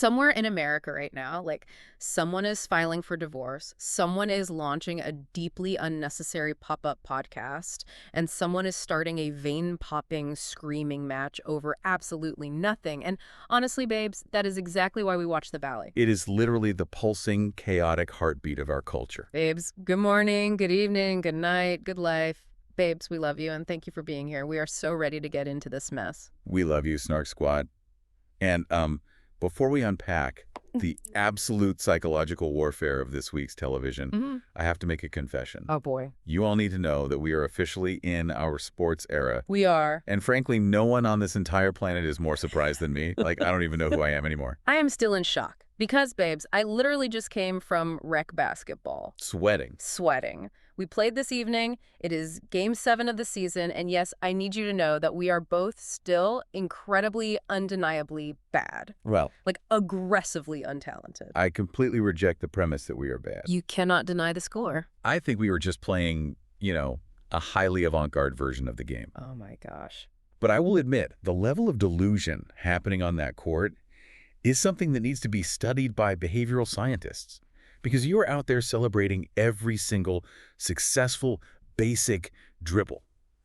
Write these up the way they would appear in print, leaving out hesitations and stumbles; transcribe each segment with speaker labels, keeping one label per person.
Speaker 1: somewhere in America right now, like someone is filing for divorce, someone is launching a deeply unnecessary pop-up podcast, and someone is starting a vein-popping screaming match over absolutely nothing. And honestly, babes, that is exactly why we watch The Valley.
Speaker 2: It is literally the pulsing, chaotic heartbeat of our culture.
Speaker 1: Babes, good morning, good evening, good night, good life. Babes, we love you, and thank you for being here. We are so ready to get into this mess.
Speaker 2: We love you, Snark Squad. And before we unpack the absolute psychological warfare of this week's television, I have to make a confession.
Speaker 1: Oh, boy.
Speaker 2: You all need to know that we are officially in our sports era.
Speaker 1: We are.
Speaker 2: And frankly, no one on this entire planet is more surprised than me. Like, I don't even know who I am anymore.
Speaker 1: I am still in shock because, babes, I literally just came from rec basketball.
Speaker 2: Sweating.
Speaker 1: We played this evening. It is Game 7 of the season, and yes, I need you to know that we are both still incredibly, undeniably bad.
Speaker 2: Well,
Speaker 1: like aggressively untalented.
Speaker 2: I completely reject the premise that we are bad.
Speaker 1: You cannot deny the score.
Speaker 2: I think we were just playing, a highly avant-garde version of the game.
Speaker 1: Oh my gosh.
Speaker 2: But I will admit, the level of delusion happening on that court is something that needs to be studied by behavioral scientists. Because you are out there celebrating every single successful, basic dribble.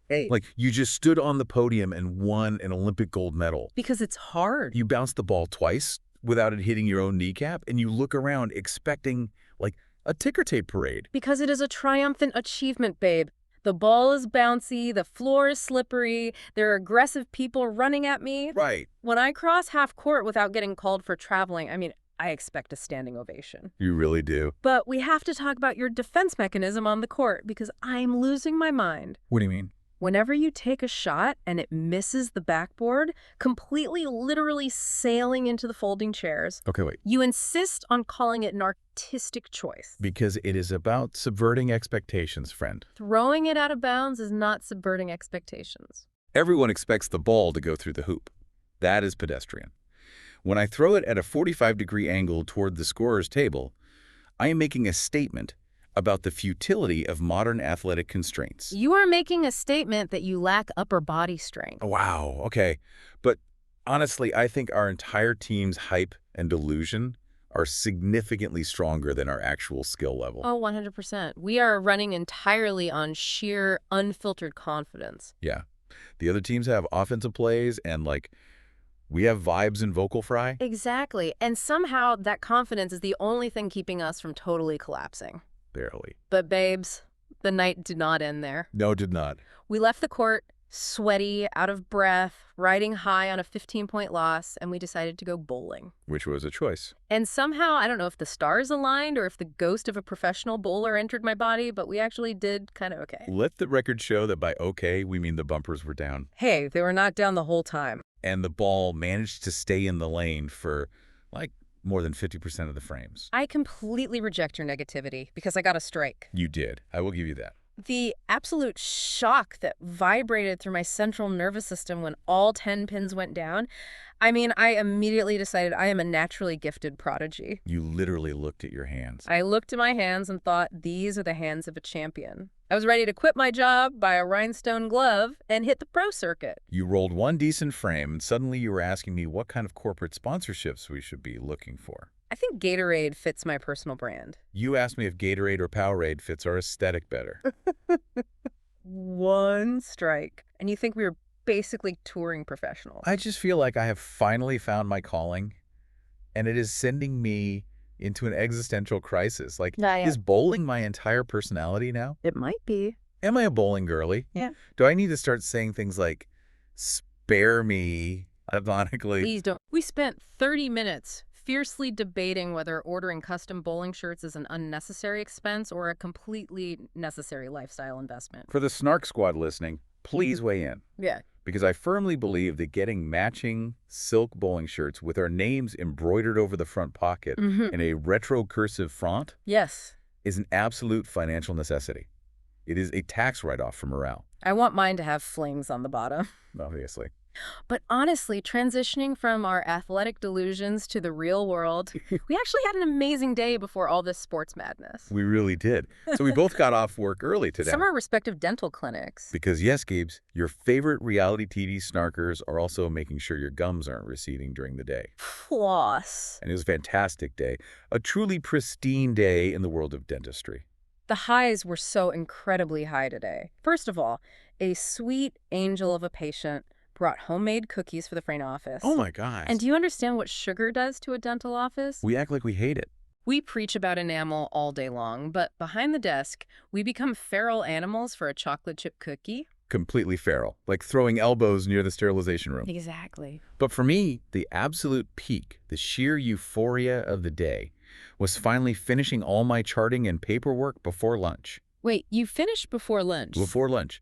Speaker 1: Hey.
Speaker 2: Like, you just stood on the podium and won an Olympic gold medal.
Speaker 1: Because it's hard.
Speaker 2: You bounced the ball twice without it hitting your own kneecap, and you look around expecting, like, a ticker tape parade.
Speaker 1: Because it is a triumphant achievement, babe. The ball is bouncy, the floor is slippery, there are aggressive people running at me.
Speaker 2: Right.
Speaker 1: When I cross half court without getting called for traveling, I expect a standing ovation.
Speaker 2: You really do.
Speaker 1: But we have to talk about your defense mechanism on the court because I'm losing my mind.
Speaker 2: What do you mean?
Speaker 1: Whenever you take a shot and it misses the backboard, completely literally sailing into the folding chairs,
Speaker 2: Okay, wait.
Speaker 1: you insist on calling it an artistic choice.
Speaker 2: Because it is about subverting expectations, friend.
Speaker 1: Throwing it out of bounds is not subverting expectations.
Speaker 2: Everyone expects the ball to go through the hoop. That is pedestrian. When I throw it at a 45-degree angle toward the scorer's table, I am making a statement about the futility of modern athletic constraints.
Speaker 1: You are making a statement that you lack upper body strength.
Speaker 2: Wow, okay. But honestly, I think our entire team's hype and delusion are significantly stronger than our actual skill level.
Speaker 1: Oh, 100%. We are running entirely on sheer, unfiltered confidence.
Speaker 2: Yeah. The other teams have offensive plays and, we have vibes and vocal fry.
Speaker 1: Exactly. And somehow that confidence is the only thing keeping us from totally collapsing.
Speaker 2: Barely.
Speaker 1: But babes, the night did not end there.
Speaker 2: No, did not.
Speaker 1: We left the court sweaty, out of breath, riding high on a 15-point loss, and we decided to go bowling.
Speaker 2: Which was a choice.
Speaker 1: And somehow, I don't know if the stars aligned or if the ghost of a professional bowler entered my body, but we actually did kind of okay.
Speaker 2: Let the record show that by okay, we mean the bumpers were down.
Speaker 1: Hey, they were not down the whole time.
Speaker 2: And the ball managed to stay in the lane for, more than 50% of the frames.
Speaker 1: I completely reject your negativity because I got a strike.
Speaker 2: You did. I will give you that.
Speaker 1: The absolute shock that vibrated through my central nervous system when all 10 pins went down, I immediately decided I am a naturally gifted prodigy.
Speaker 2: You literally looked at your hands.
Speaker 1: I looked at my hands and thought, these are the hands of a champion. I was ready to quit my job, buy a rhinestone glove, and hit the pro circuit.
Speaker 2: You rolled one decent frame, and suddenly you were asking me what kind of corporate sponsorships we should be looking for.
Speaker 1: I think Gatorade fits my personal brand.
Speaker 2: You asked me if Gatorade or Powerade fits our aesthetic better.
Speaker 1: One strike. And you think we were basically touring professionals.
Speaker 2: I just feel like I have finally found my calling, and it is sending me into an existential crisis. Is bowling my entire personality now?
Speaker 1: It might be.
Speaker 2: Am I a bowling girly?
Speaker 1: Yeah.
Speaker 2: Do I need to start saying things like, spare me, ironically?
Speaker 1: Please don't. We spent 30 minutes fiercely debating whether ordering custom bowling shirts is an unnecessary expense or a completely necessary lifestyle investment.
Speaker 2: For the Snark Squad listening, please weigh in.
Speaker 1: Yeah.
Speaker 2: Because I firmly believe that getting matching silk bowling shirts with our names embroidered over the front pocket in a retro cursive font is an absolute financial necessity. It is a tax write-off for morale.
Speaker 1: I want mine to have flings on the bottom.
Speaker 2: Obviously.
Speaker 1: But honestly, transitioning from our athletic delusions to the real world, we actually had an amazing day before all this sports madness.
Speaker 2: We really did. So we both got off work early today.
Speaker 1: Some are respective dental clinics.
Speaker 2: Because yes, Gibbs, your favorite reality TV snarkers are also making sure your gums aren't receding during the day.
Speaker 1: Floss.
Speaker 2: And it was a fantastic day. A truly pristine day in the world of dentistry.
Speaker 1: The highs were so incredibly high today. First of all, a sweet angel of a patient brought homemade cookies for the front office.
Speaker 2: Oh my gosh.
Speaker 1: And do you understand what sugar does to a dental office?
Speaker 2: We act like we hate it.
Speaker 1: We preach about enamel all day long, but behind the desk, we become feral animals for a chocolate chip cookie.
Speaker 2: Completely feral, like throwing elbows near the sterilization room.
Speaker 1: Exactly.
Speaker 2: But for me, the absolute peak, the sheer euphoria of the day, was finally finishing all my charting and paperwork before lunch.
Speaker 1: Wait, you finished before lunch?
Speaker 2: Before lunch.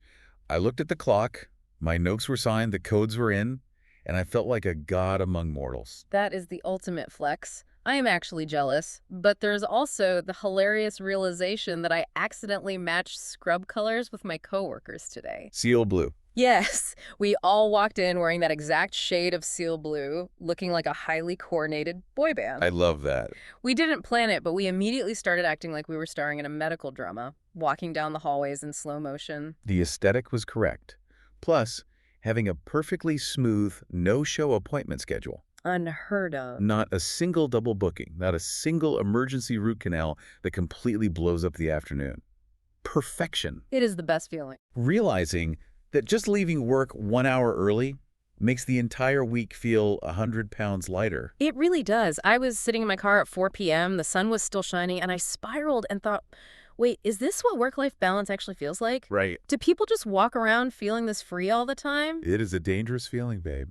Speaker 2: I looked at the clock, my notes were signed, the codes were in, and I felt like a god among mortals.
Speaker 1: That is the ultimate flex. I am actually jealous, but there's also the hilarious realization that I accidentally matched scrub colors with my coworkers today.
Speaker 2: Seal blue.
Speaker 1: Yes, we all walked in wearing that exact shade of seal blue, looking like a highly coordinated boy band.
Speaker 2: I love that.
Speaker 1: We didn't plan it, but we immediately started acting like we were starring in a medical drama, walking down the hallways in slow motion.
Speaker 2: The aesthetic was correct. Plus, having a perfectly smooth, no-show appointment schedule.
Speaker 1: Unheard of.
Speaker 2: Not a single double booking, not a single emergency root canal that completely blows up the afternoon. Perfection.
Speaker 1: It is the best feeling.
Speaker 2: Realizing that just leaving work 1 hour early makes the entire week feel 100 pounds lighter.
Speaker 1: It really does. I was sitting in my car at 4 p.m., the sun was still shining, and I spiraled and thought, wait, is this what work-life balance actually feels like?
Speaker 2: Right.
Speaker 1: Do people just walk around feeling this free all the time?
Speaker 2: It is a dangerous feeling, babe.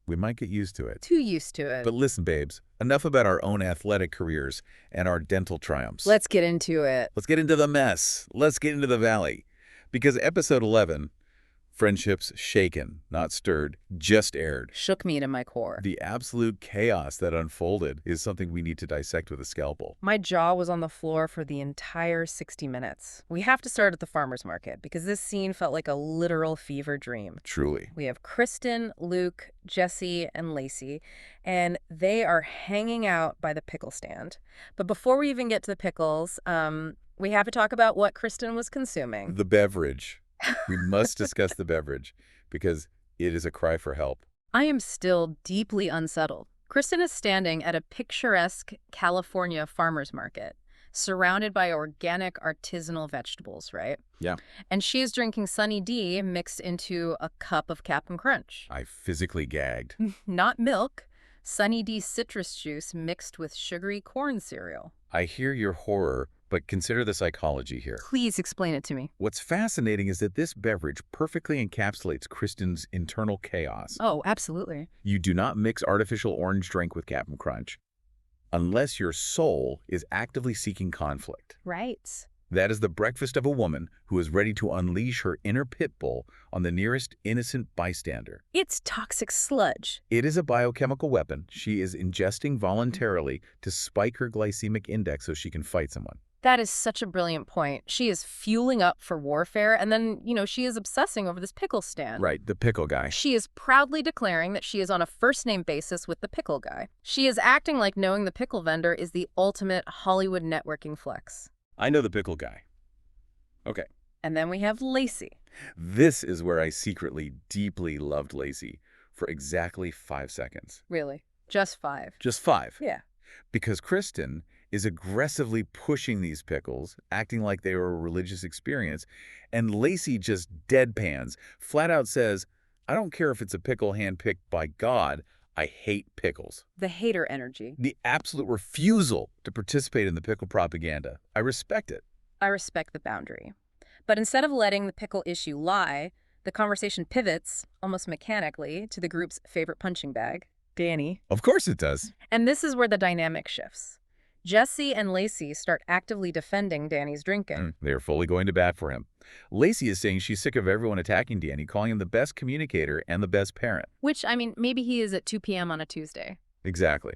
Speaker 2: We might get used to it.
Speaker 1: Too used to it.
Speaker 2: But listen, babes, enough about our own athletic careers and our dental triumphs.
Speaker 1: Let's get into it.
Speaker 2: Let's get into the mess. Let's get into the valley. Because episode 11, Friendships Shaken, Not Stirred, just aired.
Speaker 1: Shook me to my core.
Speaker 2: The absolute chaos that unfolded is something we need to dissect with a scalpel.
Speaker 1: My jaw was on the floor for the entire 60 minutes. We have to start at the farmer's market because this scene felt like a literal fever dream.
Speaker 2: Truly.
Speaker 1: We have Kristen, Luke, Jesse, and Lacey, and they are hanging out by the pickle stand. But before we even get to the pickles, we have to talk about what Kristen was consuming.
Speaker 2: The beverage. We must discuss the beverage because it is a cry for help.
Speaker 1: I am still deeply unsettled. Kristen is standing at a picturesque California farmer's market, surrounded by organic artisanal vegetables, right?
Speaker 2: Yeah.
Speaker 1: And she is drinking Sunny D mixed into a cup of Cap'n Crunch.
Speaker 2: I physically gagged.
Speaker 1: Not milk. Sunny D citrus juice mixed with sugary corn cereal.
Speaker 2: I hear your horror, but consider the psychology here.
Speaker 1: Please explain it to me.
Speaker 2: What's fascinating is that this beverage perfectly encapsulates Kristen's internal chaos.
Speaker 1: Oh, absolutely.
Speaker 2: You do not mix artificial orange drink with Cap'n Crunch unless your soul is actively seeking conflict.
Speaker 1: Right.
Speaker 2: That is the breakfast of a woman who is ready to unleash her inner pit bull on the nearest innocent bystander.
Speaker 1: It's toxic sludge.
Speaker 2: It is a biochemical weapon she is ingesting voluntarily to spike her glycemic index so she can fight someone.
Speaker 1: That is such a brilliant point. She is fueling up for warfare, and then, she is obsessing over this pickle stand.
Speaker 2: Right, the pickle guy.
Speaker 1: She is proudly declaring that she is on a first-name basis with the pickle guy. She is acting like knowing the pickle vendor is the ultimate Hollywood networking flex.
Speaker 2: I know the pickle guy. Okay.
Speaker 1: And then we have Lacey.
Speaker 2: This is where I secretly, deeply loved Lacey for exactly 5 seconds.
Speaker 1: Really? Just 5?
Speaker 2: Just 5.
Speaker 1: Yeah.
Speaker 2: Because Kristen is aggressively pushing these pickles, acting like they were a religious experience, and Lacey just deadpans, flat out says, I don't care if it's a pickle handpicked by God, I hate pickles.
Speaker 1: The hater energy.
Speaker 2: The absolute refusal to participate in the pickle propaganda. I respect it.
Speaker 1: I respect the boundary. But instead of letting the pickle issue lie, the conversation pivots, almost mechanically, to the group's favorite punching bag, Danny.
Speaker 2: Of course it does.
Speaker 1: And this is where the dynamic shifts. Jesse and Lacey start actively defending Danny's drinking.
Speaker 2: They are fully going to bat for him. Lacey is saying she's sick of everyone attacking Danny, calling him the best communicator and the best parent.
Speaker 1: Which, maybe he is at 2 p.m. on a Tuesday.
Speaker 2: Exactly.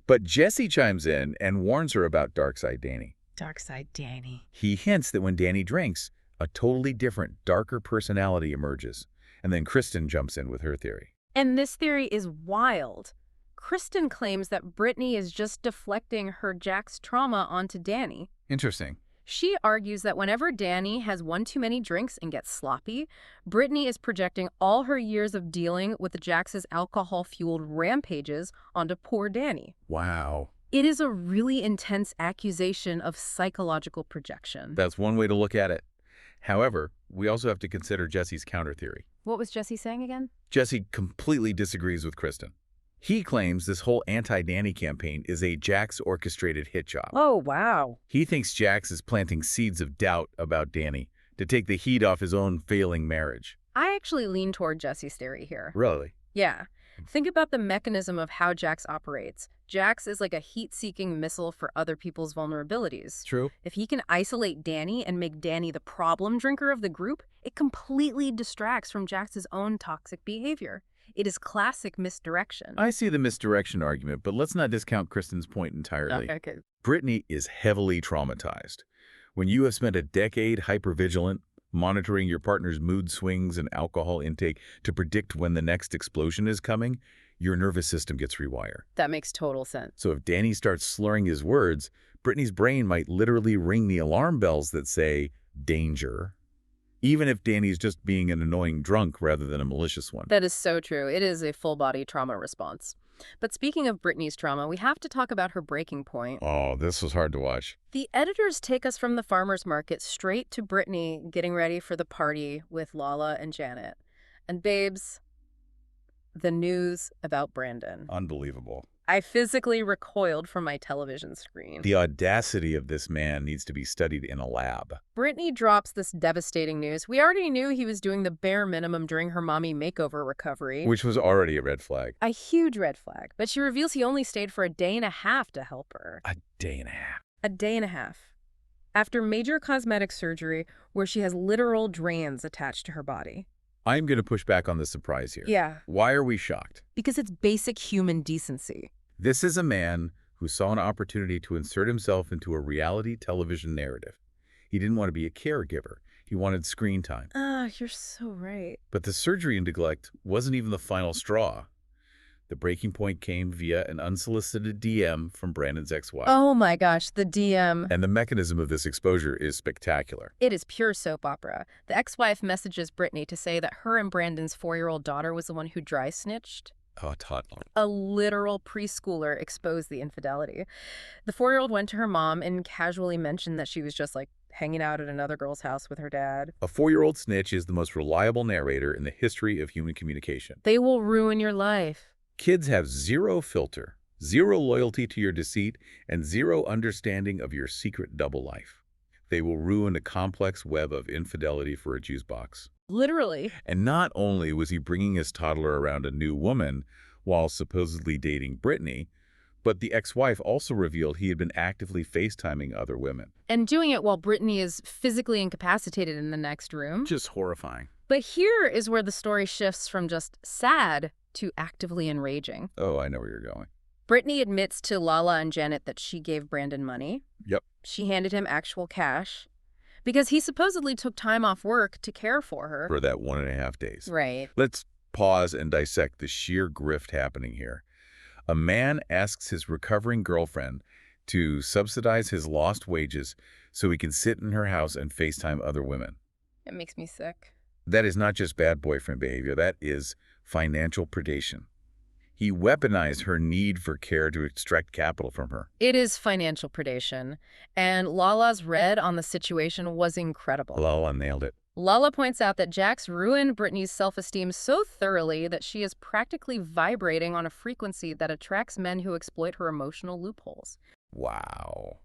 Speaker 2: But Jesse chimes in and warns her about Dark Side Danny.
Speaker 1: Dark Side Danny.
Speaker 2: He hints that when Danny drinks, a totally different, darker personality emerges. And then Kristen jumps in with her theory.
Speaker 1: And this theory is wild. Kristen claims that Brittany is just deflecting her Jack's trauma onto Danny.
Speaker 2: Interesting.
Speaker 1: She argues that whenever Danny has one too many drinks and gets sloppy, Brittany is projecting all her years of dealing with Jax's alcohol-fueled rampages onto poor Danny.
Speaker 2: Wow.
Speaker 1: It is a really intense accusation of psychological projection.
Speaker 2: That's one way to look at it. However, we also have to consider Jesse's counter theory.
Speaker 1: What was Jesse saying again?
Speaker 2: Jesse completely disagrees with Kristen. He claims this whole anti-Danny campaign is a Jax-orchestrated hit job.
Speaker 1: Oh, wow.
Speaker 2: He thinks Jax is planting seeds of doubt about Danny to take the heat off his own failing marriage.
Speaker 1: I actually lean toward Jesse's theory here.
Speaker 2: Really?
Speaker 1: Yeah. Think about the mechanism of how Jax operates. Jax is like a heat-seeking missile for other people's vulnerabilities.
Speaker 2: True.
Speaker 1: If he can isolate Danny and make Danny the problem drinker of the group, it completely distracts from Jax's own toxic behavior. It is classic misdirection.
Speaker 2: I see the misdirection argument, but let's not discount Kristen's point entirely.
Speaker 1: Okay.
Speaker 2: Brittany is heavily traumatized. When you have spent a decade hypervigilant, monitoring your partner's mood swings and alcohol intake to predict when the next explosion is coming, your nervous system gets rewired.
Speaker 1: That makes total sense.
Speaker 2: So if Danny starts slurring his words, Brittany's brain might literally ring the alarm bells that say, danger, even if Danny's just being an annoying drunk rather than a malicious one.
Speaker 1: That is so true. It is a full-body trauma response. But speaking of Brittany's trauma, we have to talk about her breaking point.
Speaker 2: Oh, this was hard to watch.
Speaker 1: The editors take us from the farmer's market straight to Brittany getting ready for the party with Lala and Janet. And babes, the news about Brandon.
Speaker 2: Unbelievable.
Speaker 1: I physically recoiled from my television screen.
Speaker 2: The audacity of this man needs to be studied in a lab.
Speaker 1: Brittany drops this devastating news. We already knew he was doing the bare minimum during her mommy makeover recovery.
Speaker 2: Which was already a red flag.
Speaker 1: A huge red flag. But she reveals he only stayed for a day and a half to help her.
Speaker 2: A day and a half.
Speaker 1: A day and a half. After major cosmetic surgery where she has literal drains attached to her body.
Speaker 2: I'm going to push back on the surprise here.
Speaker 1: Yeah.
Speaker 2: Why are we shocked?
Speaker 1: Because it's basic human decency.
Speaker 2: This is a man who saw an opportunity to insert himself into a reality television narrative. He didn't want to be a caregiver. He wanted screen time.
Speaker 1: You're so right.
Speaker 2: But the surgery and neglect wasn't even the final straw. The breaking point came via an unsolicited DM from Brandon's ex-wife.
Speaker 1: Oh my gosh, the DM.
Speaker 2: And the mechanism of this exposure is spectacular.
Speaker 1: It is pure soap opera. The ex-wife messages Brittany to say that her and Brandon's 4-year-old daughter was the one who dry snitched.
Speaker 2: Oh, toddler.
Speaker 1: A literal preschooler exposed the infidelity. The 4-year-old went to her mom and casually mentioned that she was just like hanging out at another girl's house with her dad.
Speaker 2: A 4-year-old snitch is the most reliable narrator in the history of human communication.
Speaker 1: They will ruin your life.
Speaker 2: Kids have zero filter, zero loyalty to your deceit, and zero understanding of your secret double life. They will ruin a complex web of infidelity for a juice box.
Speaker 1: Literally.
Speaker 2: And not only was he bringing his toddler around a new woman while supposedly dating Brittany, but the ex-wife also revealed he had been actively FaceTiming other women.
Speaker 1: And doing it while Brittany is physically incapacitated in the next room.
Speaker 2: Just horrifying.
Speaker 1: But here is where the story shifts from just sad to actively enraging.
Speaker 2: Oh, I know where you're going.
Speaker 1: Brittany admits to Lala and Janet that she gave Brandon money.
Speaker 2: Yep.
Speaker 1: She handed him actual cash because he supposedly took time off work to care for her.
Speaker 2: For that 1.5 days.
Speaker 1: Right.
Speaker 2: Let's pause and dissect the sheer grift happening here. A man asks his recovering girlfriend to subsidize his lost wages so he can sit in her house and FaceTime other women.
Speaker 1: It makes me sick.
Speaker 2: That is not just bad boyfriend behavior. That is financial predation. He weaponized her need for care to extract capital from her.
Speaker 1: It is financial predation, and Lala's read on the situation was incredible.
Speaker 2: Lala nailed it.
Speaker 1: Lala points out that Jax ruined Brittany's self-esteem so thoroughly that she is practically vibrating on a frequency that attracts men who exploit her emotional loopholes.
Speaker 2: Wow.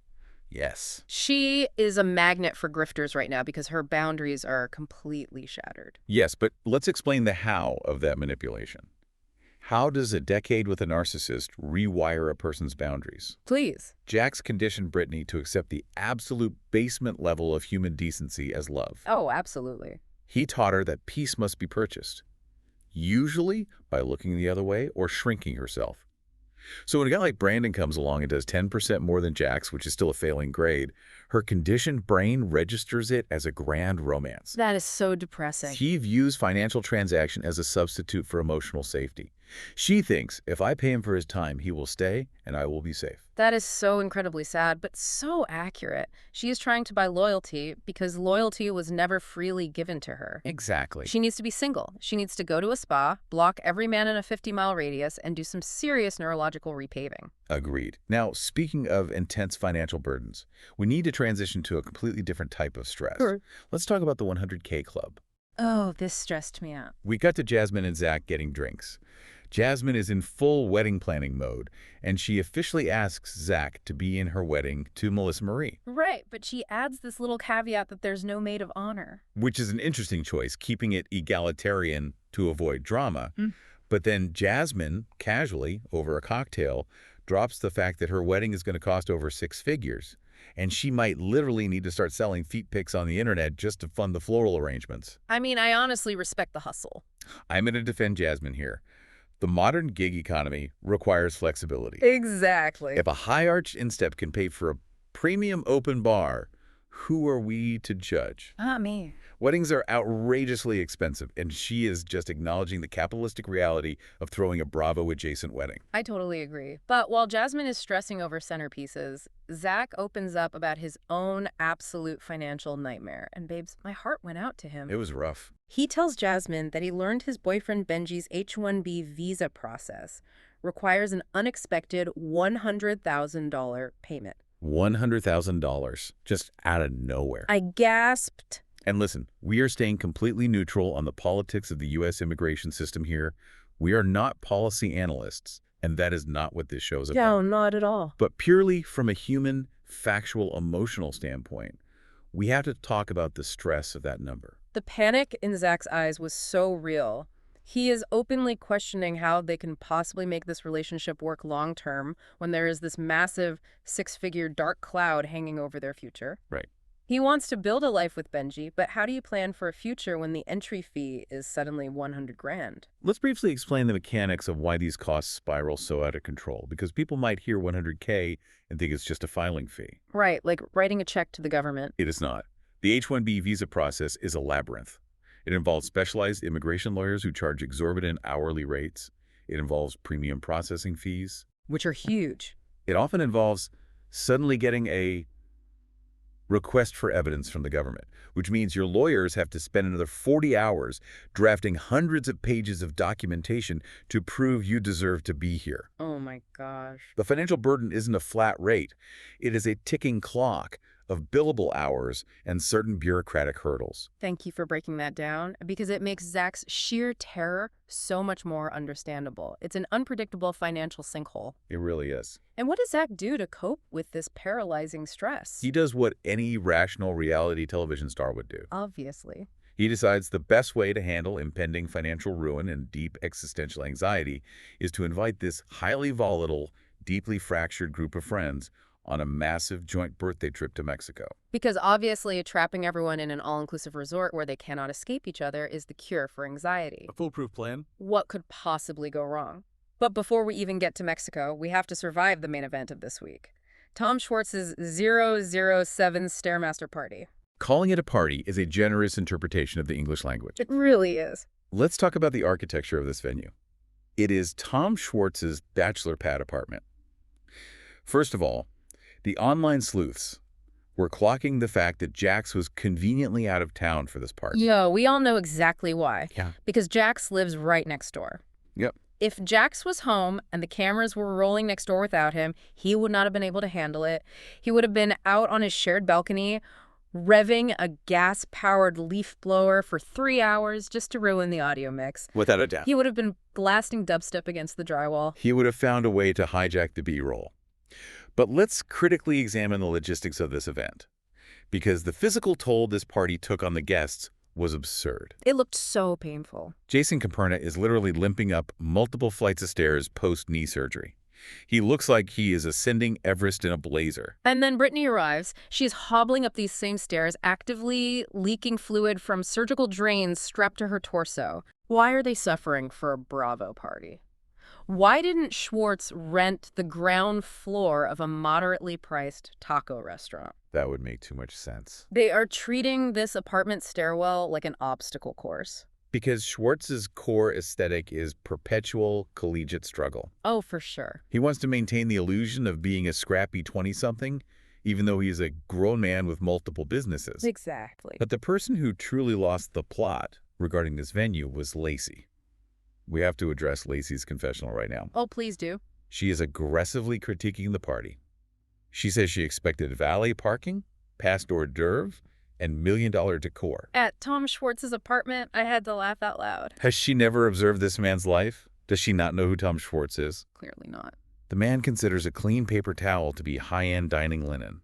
Speaker 2: Yes.
Speaker 1: She is a magnet for grifters right now because her boundaries are completely shattered.
Speaker 2: Yes, but let's explain the how of that manipulation. How does a decade with a narcissist rewire a person's boundaries?
Speaker 1: Please.
Speaker 2: Jax conditioned Brittany to accept the absolute basement level of human decency as love.
Speaker 1: Oh, absolutely.
Speaker 2: He taught her that peace must be purchased, usually by looking the other way or shrinking herself. So when a guy like Brandon comes along and does 10% more than Jack's, which is still a failing grade, her conditioned brain registers it as a grand romance.
Speaker 1: That is so depressing.
Speaker 2: She views financial transaction as a substitute for emotional safety. She thinks if I pay him for his time, he will stay and I will be safe.
Speaker 1: That is so incredibly sad, but so accurate. She is trying to buy loyalty because loyalty was never freely given to her.
Speaker 2: Exactly.
Speaker 1: She needs to be single. She needs to go to a spa, block every man in a 50-mile radius, and do some serious neurological repaving.
Speaker 2: Agreed. Now, speaking of intense financial burdens, we need to transition to a completely different type of stress.
Speaker 1: Sure.
Speaker 2: Let's talk about the 100K Club.
Speaker 1: Oh, this stressed me out.
Speaker 2: We cut to Jasmine and Zack getting drinks. Jasmine is in full wedding planning mode, and she officially asks Zack to be in her wedding to Melissa Marie.
Speaker 1: Right, but she adds this little caveat that there's no maid of honor.
Speaker 2: Which is an interesting choice, keeping it egalitarian to avoid drama. But then Jasmine, casually, over a cocktail, drops the fact that her wedding is going to cost over 6 figures, and she might literally need to start selling feet pics on the internet just to fund the floral arrangements.
Speaker 1: I mean, I honestly respect the hustle.
Speaker 2: I'm going to defend Jasmine here. The modern gig economy requires flexibility.
Speaker 1: Exactly.
Speaker 2: If a high-arched instep can pay for a premium open bar, who are we to judge?
Speaker 1: Not me.
Speaker 2: Weddings are outrageously expensive, and she is just acknowledging the capitalistic reality of throwing a Bravo-adjacent wedding.
Speaker 1: I totally agree. But while Jasmine is stressing over centerpieces, Zack opens up about his own absolute financial nightmare. And babes, my heart went out to him.
Speaker 2: It was rough.
Speaker 1: He tells Jasmine that he learned his boyfriend Benji's H-1B visa process requires an unexpected $100,000 payment.
Speaker 2: $100,000, just out of nowhere.
Speaker 1: I gasped.
Speaker 2: And listen, we are staying completely neutral on the politics of the U.S. immigration system here. We are not policy analysts, and that is not what this show is about.
Speaker 1: No, not at all.
Speaker 2: But purely from a human, factual, emotional standpoint, we have to talk about the stress of that number.
Speaker 1: The panic in Zack's eyes was so real. He is openly questioning how they can possibly make this relationship work long-term when there is this massive 6-figure dark cloud hanging over their future.
Speaker 2: Right.
Speaker 1: He wants to build a life with Benji, but how do you plan for a future when the entry fee is suddenly 100 grand?
Speaker 2: Let's briefly explain the mechanics of why these costs spiral so out of control, because people might hear 100K and think it's just a filing fee.
Speaker 1: Right, like writing a check to the government.
Speaker 2: It is not. The H-1B visa process is a labyrinth. It involves specialized immigration lawyers who charge exorbitant hourly rates. It involves premium processing fees.
Speaker 1: Which are huge.
Speaker 2: It often involves suddenly getting a request for evidence from the government, which means your lawyers have to spend another 40 hours drafting hundreds of pages of documentation to prove you deserve to be here.
Speaker 1: Oh my gosh.
Speaker 2: The financial burden isn't a flat rate. It is a ticking clock of billable hours and certain bureaucratic hurdles.
Speaker 1: Thank you for breaking that down, because it makes Zack's sheer terror so much more understandable. It's an unpredictable financial sinkhole.
Speaker 2: It really is.
Speaker 1: And what does Zack do to cope with this paralyzing stress?
Speaker 2: He does what any rational reality television star would do.
Speaker 1: Obviously.
Speaker 2: He decides the best way to handle impending financial ruin and deep existential anxiety is to invite this highly volatile, deeply fractured group of friends on a massive joint birthday trip to Mexico.
Speaker 1: Because obviously trapping everyone in an all-inclusive resort where they cannot escape each other is the cure for anxiety.
Speaker 2: A foolproof plan?
Speaker 1: What could possibly go wrong? But before we even get to Mexico, we have to survive the main event of this week. Tom Schwartz's 007 Stairmaster Party.
Speaker 2: Calling it a party is a generous interpretation of the English language.
Speaker 1: It really is.
Speaker 2: Let's talk about the architecture of this venue. It is Tom Schwartz's bachelor pad apartment. First of all, the online sleuths were clocking the fact that Jax was conveniently out of town for this party.
Speaker 1: Yo, we all know exactly why.
Speaker 2: Yeah.
Speaker 1: Because Jax lives right next door.
Speaker 2: Yep.
Speaker 1: If Jax was home and the cameras were rolling next door without him, he would not have been able to handle it. He would have been out on his shared balcony, revving a gas-powered leaf blower for 3 hours just to ruin the audio mix.
Speaker 2: Without a doubt.
Speaker 1: He would have been blasting dubstep against the drywall.
Speaker 2: He would have found a way to hijack the B-roll. But let's critically examine the logistics of this event, because the physical toll this party took on the guests was absurd.
Speaker 1: It looked so painful.
Speaker 2: Jason Caperna is literally limping up multiple flights of stairs post-knee surgery. He looks like he is ascending Everest in a blazer.
Speaker 1: And then Brittany arrives. She's hobbling up these same stairs, actively leaking fluid from surgical drains strapped to her torso. Why are they suffering for a Bravo party? Why didn't Schwartz rent the ground floor of a moderately priced taco restaurant?
Speaker 2: That would make too much sense.
Speaker 1: They are treating this apartment stairwell like an obstacle course.
Speaker 2: Because Schwartz's core aesthetic is perpetual collegiate struggle.
Speaker 1: Oh, for sure.
Speaker 2: He wants to maintain the illusion of being a scrappy 20-something, even though he's a grown man with multiple businesses.
Speaker 1: Exactly.
Speaker 2: But the person who truly lost the plot regarding this venue was Lacey. We have to address Lacey's confessional right now.
Speaker 1: Oh, please do.
Speaker 2: She is aggressively critiquing the party. She says she expected valet parking, past hors d'oeuvre, and million-dollar decor.
Speaker 1: At Tom Schwartz's apartment, I had to laugh out loud.
Speaker 2: Has she never observed this man's life? Does she not know who Tom Schwartz is?
Speaker 1: Clearly not.
Speaker 2: The man considers a clean paper towel to be high-end dining linen.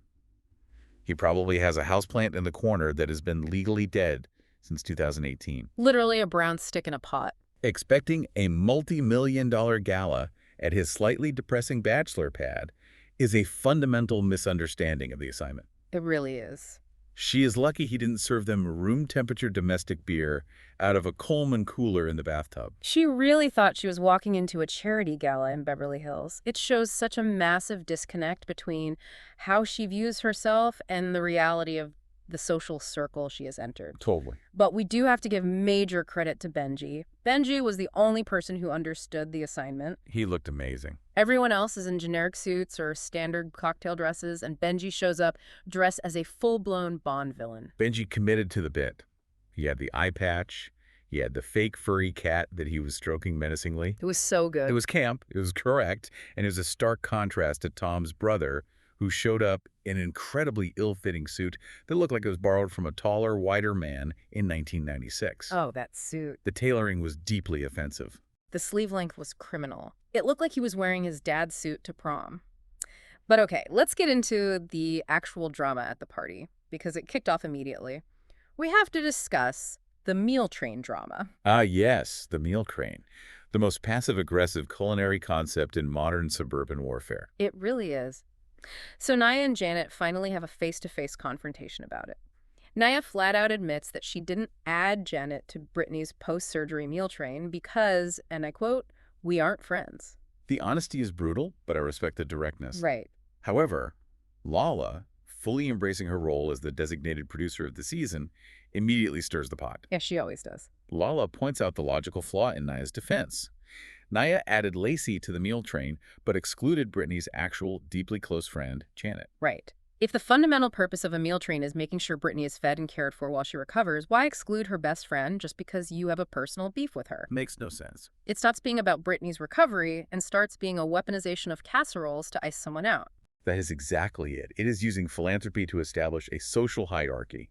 Speaker 2: He probably has a houseplant in the corner that has been legally dead since 2018.
Speaker 1: Literally a brown stick in a pot.
Speaker 2: Expecting a multi-million-dollar gala at his slightly depressing bachelor pad is a fundamental misunderstanding of the assignment.
Speaker 1: It really is.
Speaker 2: She is lucky he didn't serve them room-temperature domestic beer out of a Coleman cooler in the bathtub.
Speaker 1: She really thought she was walking into a charity gala in Beverly Hills. It shows such a massive disconnect between how she views herself and the reality of the social circle she has entered.
Speaker 2: Totally.
Speaker 1: But we do have to give major credit to Benji. Benji was the only person who understood the assignment.
Speaker 2: He looked amazing.
Speaker 1: Everyone else is in generic suits or standard cocktail dresses, and Benji shows up dressed as a full-blown Bond villain.
Speaker 2: Benji committed to the bit. He had the eye patch. He had the fake furry cat that he was stroking menacingly.
Speaker 1: It was so good.
Speaker 2: It was camp. It was correct. And it was a stark contrast to Tom's brother, who showed up in an incredibly ill-fitting suit that looked like it was borrowed from a taller, wider man in 1996.
Speaker 1: Oh, that suit.
Speaker 2: The tailoring was deeply offensive.
Speaker 1: The sleeve length was criminal. It looked like he was wearing his dad's suit to prom. But okay, let's get into the actual drama at the party, because it kicked off immediately. We have to discuss the meal train drama.
Speaker 2: Ah, yes, the meal train. The most passive-aggressive culinary concept in modern suburban warfare.
Speaker 1: It really is. So Naya and Janet finally have a face-to-face confrontation about it. Naya flat out admits that she didn't add Janet to Brittany's post-surgery meal train because, and I quote, "we aren't friends."
Speaker 2: The honesty is brutal, but I respect the directness.
Speaker 1: Right.
Speaker 2: However, Lala, fully embracing her role as the designated producer of the season, immediately stirs the pot.
Speaker 1: Yeah, she always does.
Speaker 2: Lala points out the logical flaw in Naya's defense. Naya added Lacey to the meal train, but excluded Brittany's actual, deeply close friend, Janet.
Speaker 1: Right. If the fundamental purpose of a meal train is making sure Brittany is fed and cared for while she recovers, why exclude her best friend just because you have a personal beef with her?
Speaker 2: Makes no sense.
Speaker 1: It stops being about Brittany's recovery and starts being a weaponization of casseroles to ice someone out.
Speaker 2: That is exactly it. It is using philanthropy to establish a social hierarchy.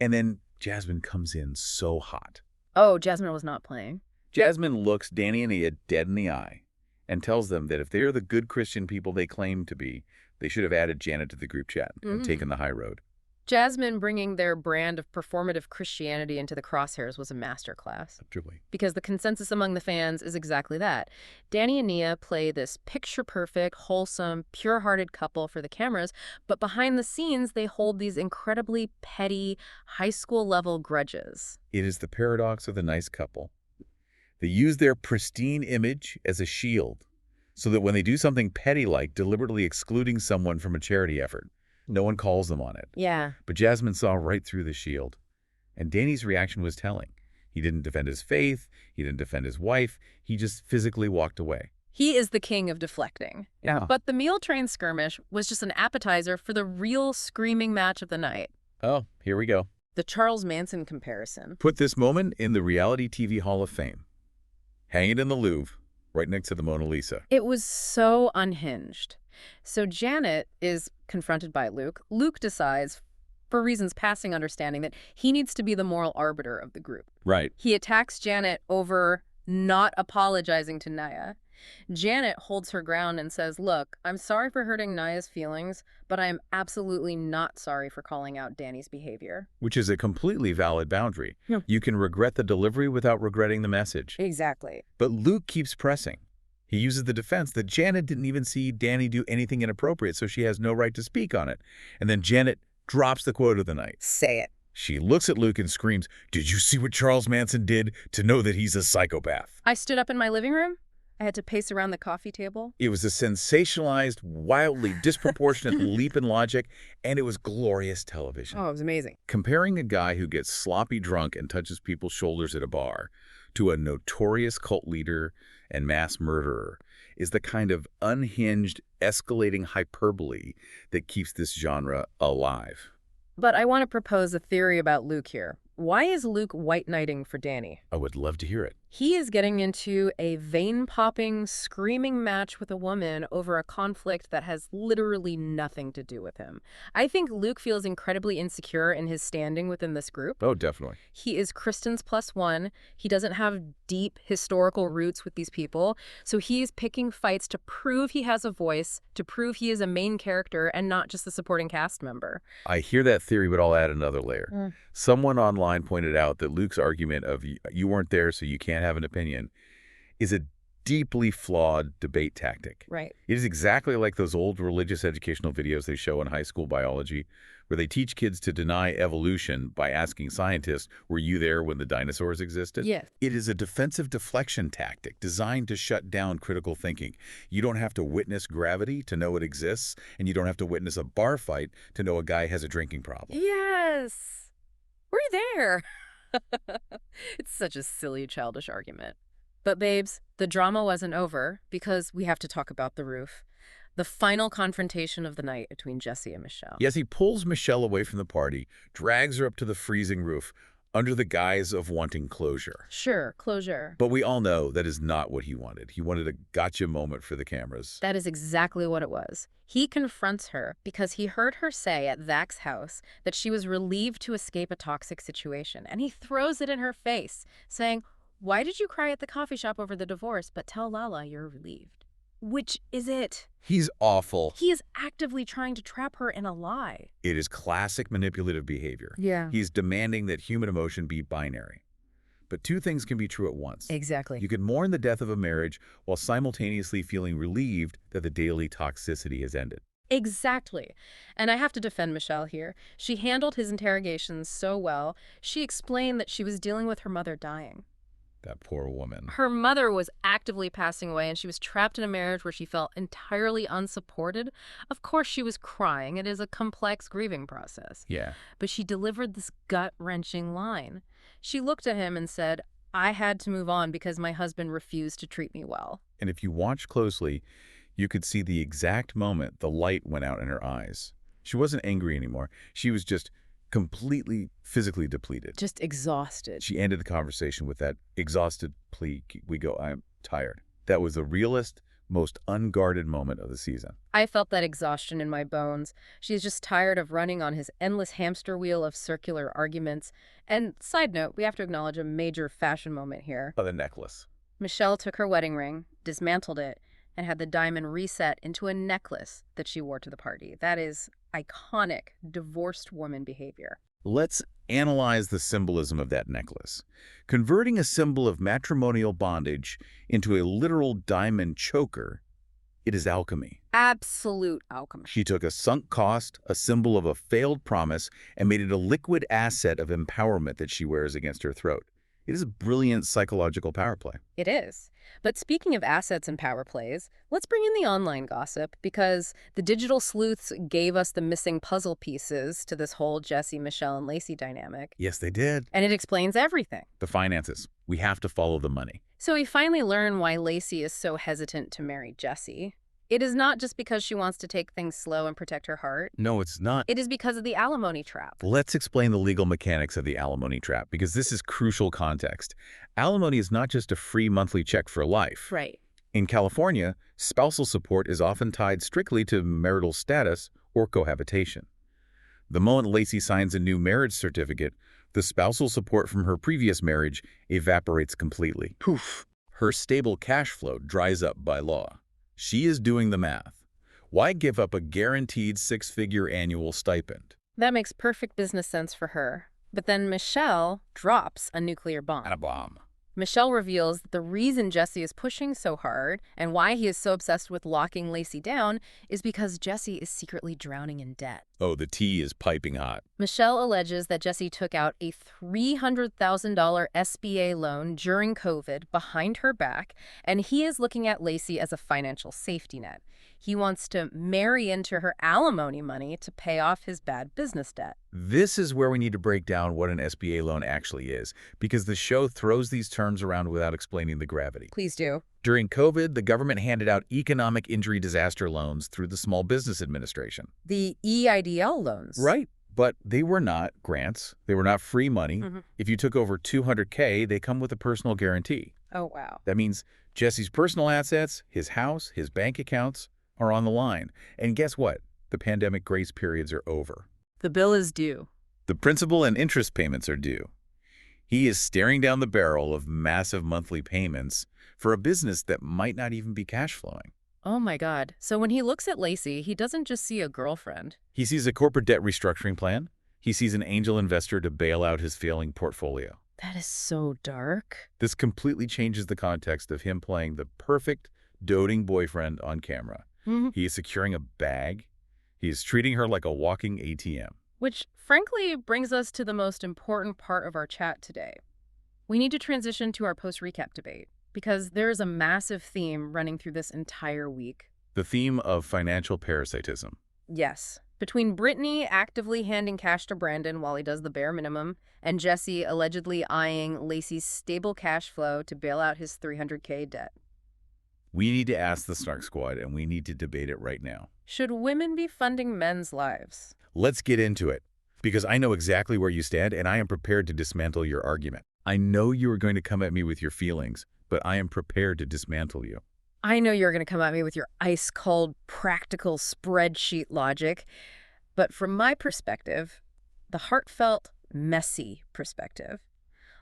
Speaker 2: And then Jasmine comes in so hot.
Speaker 1: Oh, Jasmine was not playing.
Speaker 2: Jasmine looks Danny and Nia dead in the eye and tells them that if they're the good Christian people they claim to be, they should have added Janet to the group chat and taken the high road.
Speaker 1: Jasmine bringing their brand of performative Christianity into the crosshairs was a masterclass.
Speaker 2: Truly.
Speaker 1: Because the consensus among the fans is exactly that. Danny and Nia play this picture-perfect, wholesome, pure-hearted couple for the cameras, but behind the scenes they hold these incredibly petty, high school-level grudges.
Speaker 2: It is the paradox of the nice couple. They use their pristine image as a shield, so that when they do something petty like deliberately excluding someone from a charity effort, no one calls them on it.
Speaker 1: Yeah.
Speaker 2: But Jasmine saw right through the shield. And Danny's reaction was telling. He didn't defend his faith. He didn't defend his wife. He just physically walked away.
Speaker 1: He is the king of deflecting.
Speaker 2: Yeah.
Speaker 1: But the meal train skirmish was just an appetizer for the real screaming match of the night.
Speaker 2: Oh, here we go.
Speaker 1: The Charles Manson comparison.
Speaker 2: Put this moment in the reality TV Hall of Fame. Hang it in the Louvre, right next to the Mona Lisa.
Speaker 1: It was so unhinged. So Janet is confronted by Luke. Luke decides, for reasons passing understanding, that he needs to be the moral arbiter of the group.
Speaker 2: Right.
Speaker 1: He attacks Janet over not apologizing to Naya. Janet holds her ground and says, "Look, I'm sorry for hurting Naya's feelings, but I am absolutely not sorry for calling out Danny's behavior."
Speaker 2: Which is a completely valid boundary.
Speaker 1: Yeah.
Speaker 2: You can regret the delivery without regretting the message.
Speaker 1: Exactly.
Speaker 2: But Luke keeps pressing. He uses the defense that Janet didn't even see Danny do anything inappropriate, so she has no right to speak on it. And then Janet drops the quote of the night.
Speaker 1: Say it.
Speaker 2: She looks at Luke and screams, "Did you see what Charles Manson did to know that he's a psychopath?"
Speaker 1: I stood up in my living room. I had to pace around the coffee table.
Speaker 2: It was a sensationalized, wildly disproportionate leap in logic, and it was glorious television.
Speaker 1: Oh, it was amazing.
Speaker 2: Comparing a guy who gets sloppy drunk and touches people's shoulders at a bar to a notorious cult leader and mass murderer is the kind of unhinged, escalating hyperbole that keeps this genre alive.
Speaker 1: But I want to propose a theory about Luke here. Why is Luke white knighting for Danny?
Speaker 2: I would love to hear it.
Speaker 1: He is getting into a vein-popping, screaming match with a woman over a conflict that has literally nothing to do with him. I think Luke feels incredibly insecure in his standing within this group.
Speaker 2: Oh, definitely.
Speaker 1: He is Kristen's +1. He doesn't have deep historical roots with these people, so he's picking fights to prove he has a voice, to prove he is a main character and not just a supporting cast member.
Speaker 2: I hear that theory, but I'll add another layer. Someone online pointed out that Luke's argument of you weren't there so you can't have an opinion is a deeply flawed debate tactic.
Speaker 1: Right.
Speaker 2: It is exactly like those old religious educational videos they show in high school biology where they teach kids to deny evolution by asking scientists, were you there when the dinosaurs existed?
Speaker 1: Yes.
Speaker 2: It is a defensive deflection tactic designed to shut down critical thinking. You don't have to witness gravity to know it exists, and you don't have to witness a bar fight to know a guy has a drinking problem.
Speaker 1: Yes. Were you there? It's such a silly, childish argument. But babes, the drama wasn't over because we have to talk about the roof. The final confrontation of the night between Jesse and Michelle.
Speaker 2: Yes, he pulls Michelle away from the party, drags her up to the freezing roof under the guise of wanting closure.
Speaker 1: Sure, closure.
Speaker 2: But we all know that is not what he wanted. He wanted a gotcha moment for the cameras.
Speaker 1: That is exactly what it was. He confronts her because he heard her say at Zach's house that she was relieved to escape a toxic situation, and he throws it in her face, saying, "Why did you cry at the coffee shop over the divorce, but tell Lala you're relieved?" Which is it?
Speaker 2: He's awful.
Speaker 1: He is actively trying to trap her in a lie.
Speaker 2: It is classic manipulative behavior.
Speaker 1: Yeah.
Speaker 2: He's demanding that human emotion be binary. But two things can be true at once.
Speaker 1: Exactly.
Speaker 2: You can mourn the death of a marriage while simultaneously feeling relieved that the daily toxicity has ended.
Speaker 1: Exactly. And I have to defend Michelle here. She handled his interrogations so well. She explained that she was dealing with her mother dying.
Speaker 2: That poor woman.
Speaker 1: Her mother was actively passing away, and she was trapped in a marriage where she felt entirely unsupported. Of course, she was crying. It is a complex grieving process.
Speaker 2: Yeah.
Speaker 1: But she delivered this gut-wrenching line. She looked at him and said, "I had to move on because my husband refused to treat me well."
Speaker 2: And if you watch closely, you could see the exact moment the light went out in her eyes. She wasn't angry anymore. She was just completely physically depleted.
Speaker 1: Just exhausted.
Speaker 2: She ended the conversation with that exhausted plea. I'm tired. That was the realest, most unguarded moment of the season.
Speaker 1: I felt that exhaustion in my bones. She's just tired of running on his endless hamster wheel of circular arguments. And side note, we have to acknowledge a major fashion moment here.
Speaker 2: Oh, the necklace.
Speaker 1: Michelle took her wedding ring, dismantled it, and had the diamond reset into a necklace that she wore to the party. That is iconic divorced woman behavior.
Speaker 2: Let's analyze the symbolism of that necklace. Converting a symbol of matrimonial bondage into a literal diamond choker, it is alchemy.
Speaker 1: Absolute alchemy.
Speaker 2: She took a sunk cost, a symbol of a failed promise, and made it a liquid asset of empowerment that she wears against her throat. It is a brilliant psychological power play.
Speaker 1: It is. But speaking of assets and power plays, let's bring in the online gossip, because the digital sleuths gave us the missing puzzle pieces to this whole Jesse, Michelle, and Lacey dynamic.
Speaker 2: Yes, they did.
Speaker 1: And it explains everything.
Speaker 2: The finances. We have to follow the money.
Speaker 1: So we finally learn why Lacey is so hesitant to marry Jesse. It is not just because she wants to take things slow and protect her heart.
Speaker 2: No, it's not.
Speaker 1: It is because of the alimony trap.
Speaker 2: Let's explain the legal mechanics of the alimony trap, because this is crucial context. Alimony is not just a free monthly check for life.
Speaker 1: Right.
Speaker 2: In California, spousal support is often tied strictly to marital status or cohabitation. The moment Lacey signs a new marriage certificate, the spousal support from her previous marriage evaporates completely. Poof. Her stable cash flow dries up by law. She is doing the math. Why give up a guaranteed six-figure annual stipend?
Speaker 1: That makes perfect business sense for her. But then Michelle drops a nuclear bomb.
Speaker 2: And a bomb.
Speaker 1: Michelle reveals that the reason Jesse is pushing so hard and why he is so obsessed with locking Lacey down is because Jesse is secretly drowning in debt.
Speaker 2: Oh, the tea is piping hot.
Speaker 1: Michelle alleges that Jesse took out a $300,000 SBA loan during COVID behind her back, and he is looking at Lacey as a financial safety net. He wants to marry into her alimony money to pay off his bad business debt.
Speaker 2: This is where we need to break down what an SBA loan actually is, because the show throws these terms around without explaining the gravity.
Speaker 1: Please do.
Speaker 2: During COVID, the government handed out economic injury disaster loans through the Small Business Administration.
Speaker 1: The EIDL loans.
Speaker 2: Right. But they were not grants. They were not free money.
Speaker 1: Mhm.
Speaker 2: If you took over $200K, they come with a personal guarantee.
Speaker 1: Oh, wow.
Speaker 2: That means Jesse's personal assets, his house, his bank accounts are on the line. And guess what? The pandemic grace periods are over.
Speaker 1: The bill is due.
Speaker 2: The principal and interest payments are due. He is staring down the barrel of massive monthly payments for a business that might not even be cash flowing.
Speaker 1: Oh my God. So when he looks at Lacey, he doesn't just see a girlfriend.
Speaker 2: He sees a corporate debt restructuring plan. He sees an angel investor to bail out his failing portfolio.
Speaker 1: That is so dark.
Speaker 2: This completely changes the context of him playing the perfect, doting boyfriend on camera. He is securing a bag. He is treating her like a walking ATM.
Speaker 1: Which, frankly, brings us to the most important part of our chat today. We need to transition to our post-recap debate, because there is a massive theme running through this entire week.
Speaker 2: The theme of financial parasitism.
Speaker 1: Yes. Between Brittany actively handing cash to Brandon while he does the bare minimum, and Jesse allegedly eyeing Lacey's stable cash flow to bail out his $300K debt.
Speaker 2: We need to ask the Snark Squad, and we need to debate it right now.
Speaker 1: Should women be funding men's lives?
Speaker 2: Let's get into it, because I know exactly where you stand, and I am prepared to dismantle your argument. I know you are going to come at me with your feelings, but I am prepared to dismantle you.
Speaker 1: I know you're going to come at me with your ice-cold, practical spreadsheet logic, but from my perspective, the heartfelt, messy perspective,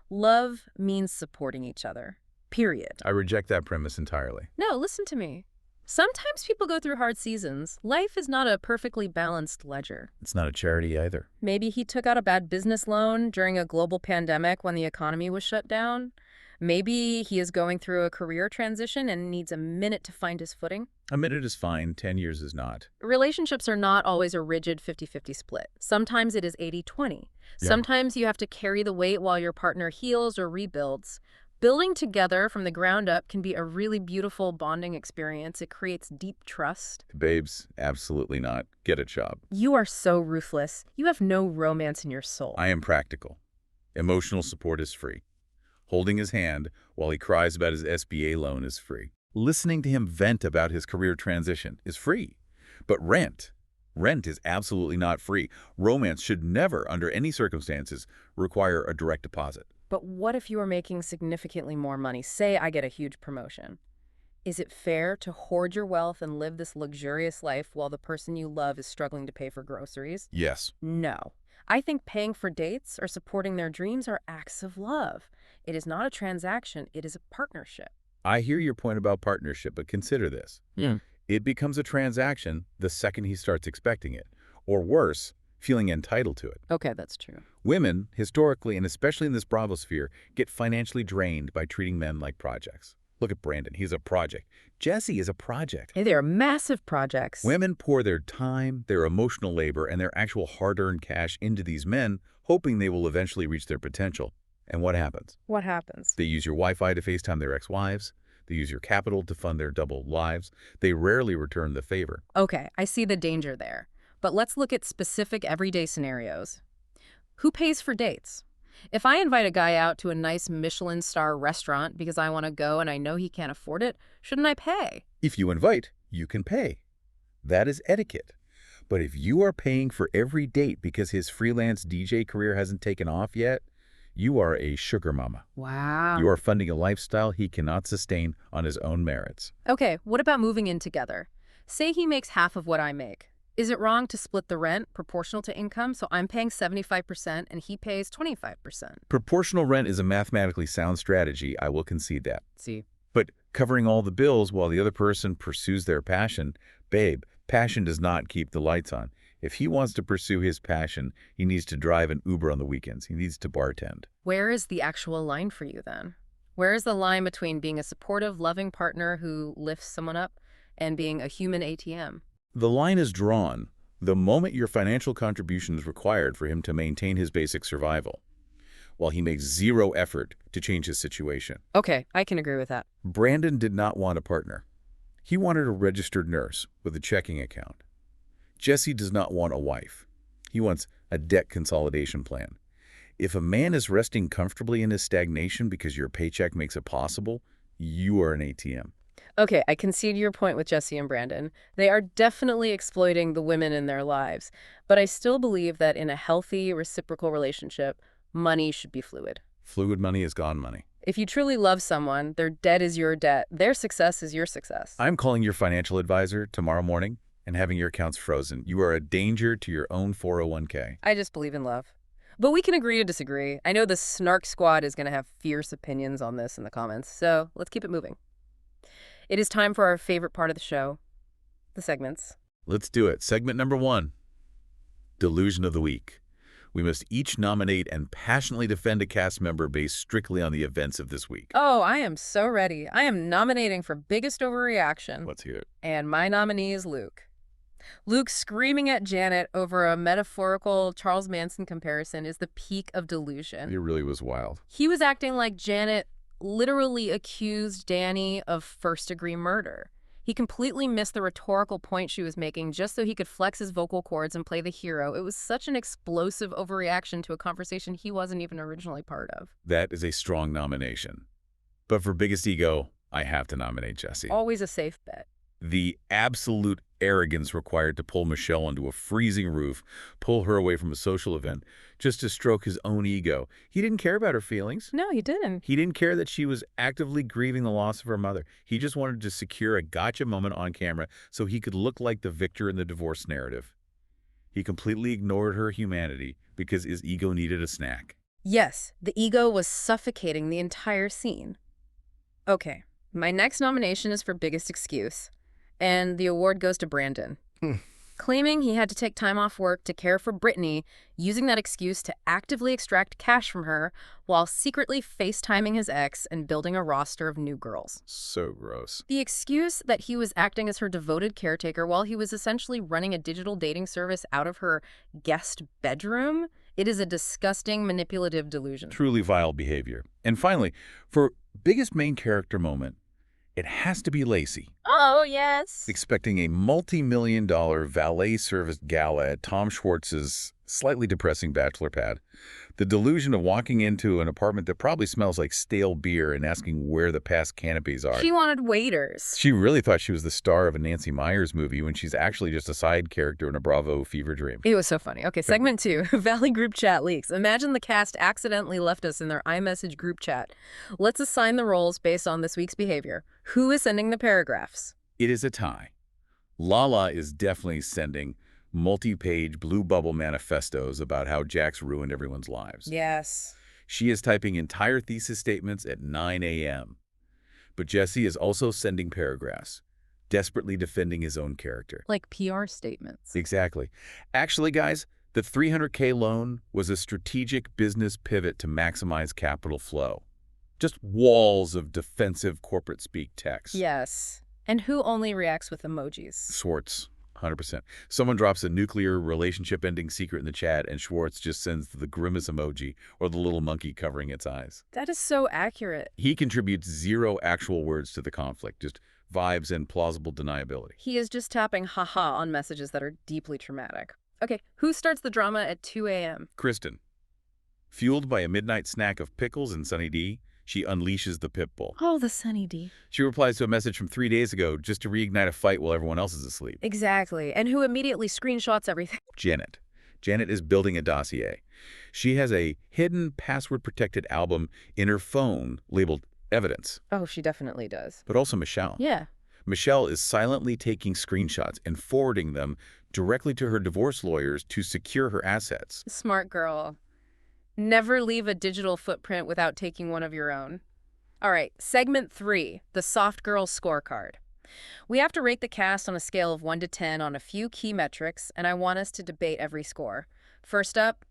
Speaker 1: love means supporting each other. Period.
Speaker 2: I reject that premise entirely.
Speaker 1: No, listen to me. Sometimes people go through hard seasons. Life is not a perfectly balanced ledger.
Speaker 2: It's not a charity either.
Speaker 1: Maybe he took out a bad business loan during a global pandemic when the economy was shut down. Maybe he is going through a career transition and needs a minute to find his footing.
Speaker 2: A minute is fine, 10 years is not.
Speaker 1: Relationships are not always a rigid 50-50 split. Sometimes it is 80-20.
Speaker 2: Yeah.
Speaker 1: Sometimes you have to carry the weight while your partner heals or rebuilds. Building together from the ground up can be a really beautiful bonding experience. It creates deep trust.
Speaker 2: Babes, absolutely not. Get a job.
Speaker 1: You are so ruthless. You have no romance in your soul.
Speaker 2: I am practical. Emotional support is free. Holding his hand while he cries about his SBA loan is free. Listening to him vent about his career transition is free. But rent is absolutely not free. Romance should never, under any circumstances, require a direct deposit.
Speaker 1: But what if you are making significantly more money? Say I get a huge promotion. Is it fair to hoard your wealth and live this luxurious life while the person you love is struggling to pay for groceries?
Speaker 2: Yes.
Speaker 1: No. I think paying for dates or supporting their dreams are acts of love. It is not a transaction. It is a partnership.
Speaker 2: I hear your point about partnership, but consider this.
Speaker 1: Yeah.
Speaker 2: It becomes a transaction the second he starts expecting it. Or worse, feeling entitled to it.
Speaker 1: Okay, that's true.
Speaker 2: Women, historically and especially in this Bravo sphere, get financially drained by treating men like projects. Look at Brandon. He's a project. Jesse is a project.
Speaker 1: Hey, they are massive projects.
Speaker 2: Women pour their time, their emotional labor, and their actual hard-earned cash into these men, hoping they will eventually reach their potential. And what happens?
Speaker 1: What happens?
Speaker 2: They use your Wi-Fi to FaceTime their ex-wives. They use your capital to fund their double lives. They rarely return the favor.
Speaker 1: Okay, I see the danger there. But let's look at specific everyday scenarios. Who pays for dates? If I invite a guy out to a nice Michelin star restaurant because I want to go and I know he can't afford it, shouldn't I pay?
Speaker 2: If you invite, you can pay. That is etiquette. But if you are paying for every date because his freelance DJ career hasn't taken off yet, you are a sugar mama.
Speaker 1: Wow.
Speaker 2: You are funding a lifestyle he cannot sustain on his own merits.
Speaker 1: Okay, what about moving in together? Say he makes half of what I make. Is it wrong to split the rent proportional to income, so I'm paying 75% and he pays 25%?
Speaker 2: Proportional rent is a mathematically sound strategy, I will concede that.
Speaker 1: See.
Speaker 2: But covering all the bills while the other person pursues their passion, babe, passion does not keep the lights on. If he wants to pursue his passion, he needs to drive an Uber on the weekends. He needs to bartend.
Speaker 1: Where is the actual line for you then? Where is the line between being a supportive, loving partner who lifts someone up and being a human ATM?
Speaker 2: The line is drawn The moment your financial contribution is required for him to maintain his basic survival, while he makes zero effort to change his situation.
Speaker 1: Okay, I can agree with that.
Speaker 2: Brandon did not want a partner. He wanted a registered nurse with a checking account. Jesse does not want a wife. He wants a debt consolidation plan. If a man is resting comfortably in his stagnation because your paycheck makes it possible, you are an ATM.
Speaker 1: Okay, I concede your point with Jesse and Brandon. They are definitely exploiting the women in their lives, but I still believe that in a healthy, reciprocal relationship, money should be fluid.
Speaker 2: Fluid money is gone money.
Speaker 1: If you truly love someone, their debt is your debt. Their success is your success.
Speaker 2: I'm calling your financial advisor tomorrow morning and having your accounts frozen. You are a danger to your own 401k.
Speaker 1: I just believe in love. But we can agree to disagree. I know the Snark squad is going to have fierce opinions on this in the comments, so let's keep it moving. It is time for our favorite part of the show, the segments.
Speaker 2: Let's do it. Segment number 1, Delusion of the Week. We must each nominate and passionately defend a cast member based strictly on the events of this week.
Speaker 1: Oh, I am so ready. I am nominating for biggest overreaction.
Speaker 2: Let's hear it.
Speaker 1: And my nominee is Luke. Luke screaming at Janet over a metaphorical Charles Manson comparison is the peak of delusion.
Speaker 2: It really was wild.
Speaker 1: He was acting like Janet literally accused Danny of first-degree murder. He completely missed the rhetorical point she was making just so he could flex his vocal cords and play the hero. It was such an explosive overreaction to a conversation he wasn't even originally part of.
Speaker 2: That is a strong nomination. But for biggest ego, I have to nominate Jesse.
Speaker 1: Always a safe bet.
Speaker 2: The absolute arrogance required to pull Michelle onto a freezing roof, pull her away from a social event, just to stroke his own ego. He didn't care about her feelings.
Speaker 1: No, he didn't.
Speaker 2: He didn't care that she was actively grieving the loss of her mother. He just wanted to secure a gotcha moment on camera so he could look like the victor in the divorce narrative. He completely ignored her humanity because his ego needed a snack.
Speaker 1: Yes, the ego was suffocating the entire scene. Okay, my next nomination is for biggest excuse. And the award goes to Brandon. Claiming he had to take time off work to care for Brittany, using that excuse to actively extract cash from her while secretly FaceTiming his ex and building a roster of new girls.
Speaker 2: So gross.
Speaker 1: The excuse that he was acting as her devoted caretaker while he was essentially running a digital dating service out of her guest bedroom? It is a disgusting, manipulative delusion.
Speaker 2: Truly vile behavior. And finally, for biggest main character moment, it has to be Lacey.
Speaker 1: Oh, yes.
Speaker 2: Expecting a multi-million-dollar valet service gala at Tom Schwartz's slightly depressing bachelor pad. The delusion of walking into an apartment that probably smells like stale beer and asking where the past canopies are.
Speaker 1: She wanted waiters.
Speaker 2: She really thought she was the star of a Nancy Meyers movie when she's actually just a side character in a Bravo fever dream.
Speaker 1: It was so funny. Okay, segment 2, Valley group chat leaks. Imagine the cast accidentally left us in their iMessage group chat. Let's assign the roles based on this week's behavior. Who is sending the paragraphs?
Speaker 2: It is a tie. Lala is definitely sending multi-page blue bubble manifestos about how Jack's ruined everyone's lives.
Speaker 1: Yes.
Speaker 2: She is typing entire thesis statements at 9 a.m. But Jesse is also sending paragraphs, desperately defending his own character.
Speaker 1: Like PR statements.
Speaker 2: Exactly. Actually, guys, the $300K loan was a strategic business pivot to maximize capital flow. Just walls of defensive corporate speak text.
Speaker 1: Yes. And who only reacts with emojis?
Speaker 2: Schwartz. 100%. Someone drops a nuclear relationship-ending secret in the chat, and Schwartz just sends the grimace emoji or the little monkey covering its eyes.
Speaker 1: That is so accurate.
Speaker 2: He contributes zero actual words to the conflict, just vibes and plausible deniability.
Speaker 1: He is just tapping haha on messages that are deeply traumatic. Okay, who starts the drama at 2 a.m.?
Speaker 2: Kristen. Fueled by a midnight snack of pickles and Sunny D, she unleashes the pit bull.
Speaker 1: Oh, the Sunny D.
Speaker 2: She replies to a message from 3 days ago just to reignite a fight while everyone else is asleep.
Speaker 1: Exactly. And who immediately screenshots everything.
Speaker 2: Janet. Janet is building a dossier. She has a hidden password-protected album in her phone labeled Evidence.
Speaker 1: Oh, she definitely does.
Speaker 2: But also Michelle.
Speaker 1: Yeah.
Speaker 2: Michelle is silently taking screenshots and forwarding them directly to her divorce lawyers to secure her assets.
Speaker 1: Smart girl. Never leave a digital footprint without taking one of your own. All right, segment 3, the soft girl scorecard. We have to rate the cast on a scale of 1 to 10 on a few key metrics, and I want us to debate every score. First up,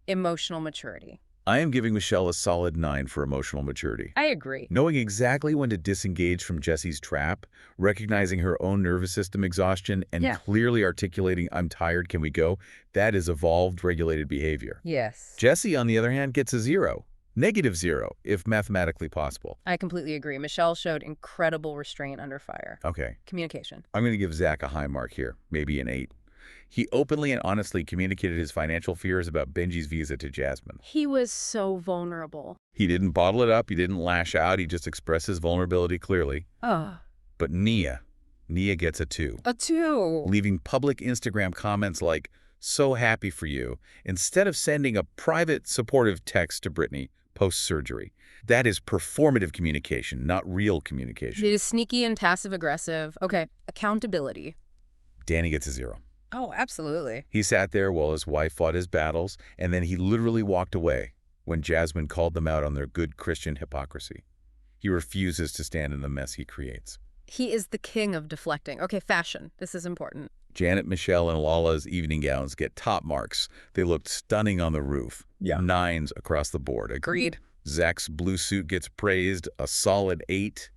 Speaker 1: emotional maturity.
Speaker 2: I am giving Michelle a solid 9 for emotional maturity.
Speaker 1: I agree.
Speaker 2: Knowing exactly when to disengage from Jesse's trap, recognizing her own nervous system exhaustion, and
Speaker 1: Yeah.
Speaker 2: clearly articulating, "I'm tired, can we go?" That is evolved, regulated behavior.
Speaker 1: Yes.
Speaker 2: Jesse, on the other hand, gets a 0. -0, if mathematically possible.
Speaker 1: I completely agree. Michelle showed incredible restraint under fire.
Speaker 2: Okay,
Speaker 1: Communication.
Speaker 2: I'm going to give Zack a high mark here, maybe an 8. He openly and honestly communicated his financial fears about Benji's visa to Jasmine.
Speaker 1: He was so vulnerable.
Speaker 2: He didn't bottle it up, he didn't lash out, he just expressed his vulnerability clearly.
Speaker 1: Oh.
Speaker 2: But Nia gets a 2.
Speaker 1: A 2.
Speaker 2: Leaving public Instagram comments like, "So happy for you," instead of sending a private supportive text to Brittany post-surgery. That is performative communication, not real communication.
Speaker 1: It is sneaky and passive-aggressive. Okay, accountability.
Speaker 2: Danny gets a 0.
Speaker 1: Oh, absolutely.
Speaker 2: He sat there while his wife fought his battles, and then he literally walked away when Jasmine called them out on their good Christian hypocrisy. He refuses to stand in the mess he creates.
Speaker 1: He is the king of deflecting. Okay, fashion. This is important.
Speaker 2: Janet, Michelle, and Lala's evening gowns get top marks. They looked stunning on the roof.
Speaker 1: Yeah.
Speaker 2: 9s across the board.
Speaker 1: Agreed.
Speaker 2: Zach's blue suit gets praised, a solid 8.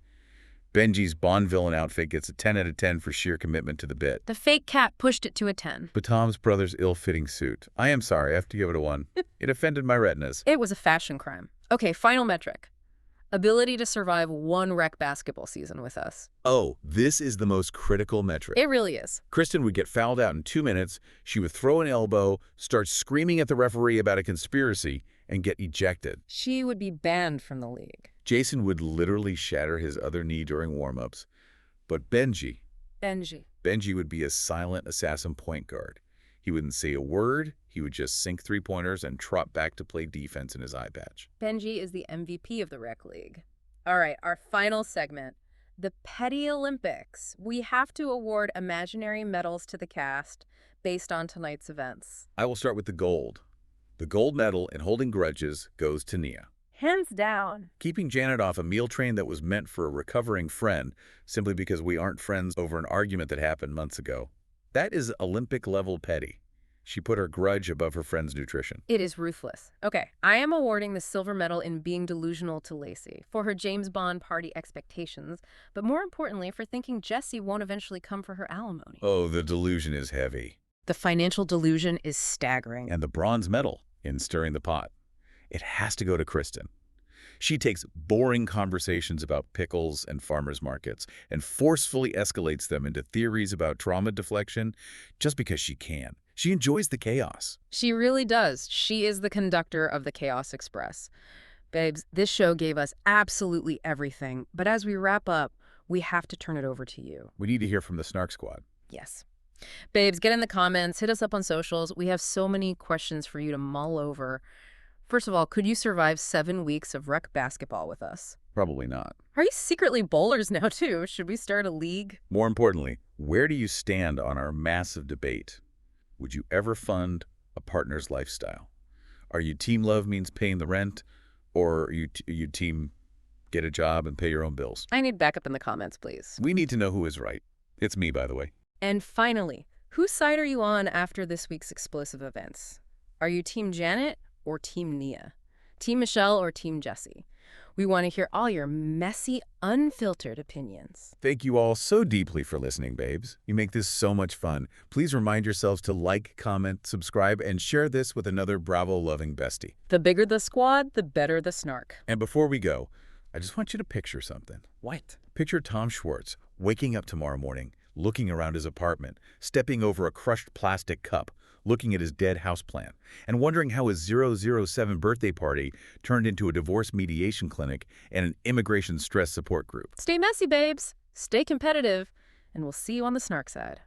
Speaker 2: Benji's Bond villain outfit gets a 10 out of 10 for sheer commitment to the bit.
Speaker 1: The fake cat pushed it to a 10.
Speaker 2: But Tom's brother's ill-fitting suit. I am sorry, I have to give it a 1. It offended my retinas.
Speaker 1: It was a fashion crime. Okay, final metric. Ability to survive one rec basketball season with us.
Speaker 2: Oh, this is the most critical metric.
Speaker 1: It really is.
Speaker 2: Kristen would get fouled out in 2 minutes. She would throw an elbow, start screaming at the referee about a conspiracy, and get ejected.
Speaker 1: She would be banned from the league.
Speaker 2: Jason would literally shatter his other knee during warm-ups. But Benji would be a silent assassin point guard. He wouldn't say a word. He would just sink three-pointers and trot back to play defense in his eye patch.
Speaker 1: Benji is the MVP of the rec league. All right, our final segment, the Petty Olympics. We have to award imaginary medals to the cast based on tonight's events.
Speaker 2: I will start with the gold. The gold medal in holding grudges goes to Nia.
Speaker 1: Hands down.
Speaker 2: Keeping Janet off a meal train that was meant for a recovering friend simply because we aren't friends over an argument that happened months ago. That is Olympic-level petty. She put her grudge above her friend's nutrition.
Speaker 1: It is ruthless. Okay, I am awarding the silver medal in being delusional to Lacey for her James Bond party expectations, but more importantly for thinking Jesse won't eventually come for her alimony.
Speaker 2: Oh, the delusion is heavy.
Speaker 1: The financial delusion is staggering.
Speaker 2: And the bronze medal in stirring the pot. It has to go to Kristen. She takes boring conversations about pickles and farmers markets and forcefully escalates them into theories about trauma deflection just because she can. She enjoys the chaos.
Speaker 1: She really does. She is the conductor of the Chaos Express. Babes, this show gave us absolutely everything, but as we wrap up, we have to turn it over to you.
Speaker 2: We need to hear from the Snark Squad.
Speaker 1: Yes. Babes, get in the comments, hit us up on socials. We have so many questions for you to mull over. First of all, could you survive 7 weeks of rec basketball with us?
Speaker 2: Probably not.
Speaker 1: Are you secretly bowlers now, too? Should we start a league?
Speaker 2: More importantly, where do you stand on our massive debate? Would you ever fund a partner's lifestyle? Are you team love means paying the rent, or are you team get a job and pay your own bills?
Speaker 1: I need backup in the comments, please.
Speaker 2: We need to know who is right. It's me, by the way.
Speaker 1: And finally, whose side are you on after this week's explosive events? Are you Team Janet or Team Nia? Team Michelle or Team Jesse? We want to hear all your messy, unfiltered opinions.
Speaker 2: Thank you all so deeply for listening, babes. You make this so much fun. Please remind yourselves to like, comment, subscribe, and share this with another Bravo-loving bestie.
Speaker 1: The bigger the squad, the better the snark.
Speaker 2: And before we go, I just want you to picture something.
Speaker 1: What?
Speaker 2: Picture Tom Schwartz waking up tomorrow morning, looking around his apartment, stepping over a crushed plastic cup, looking at his dead houseplant, and wondering how his 007 birthday party turned into a divorce mediation clinic and an immigration stress support group.
Speaker 1: Stay messy, babes. Stay competitive. And we'll see you on the snark side.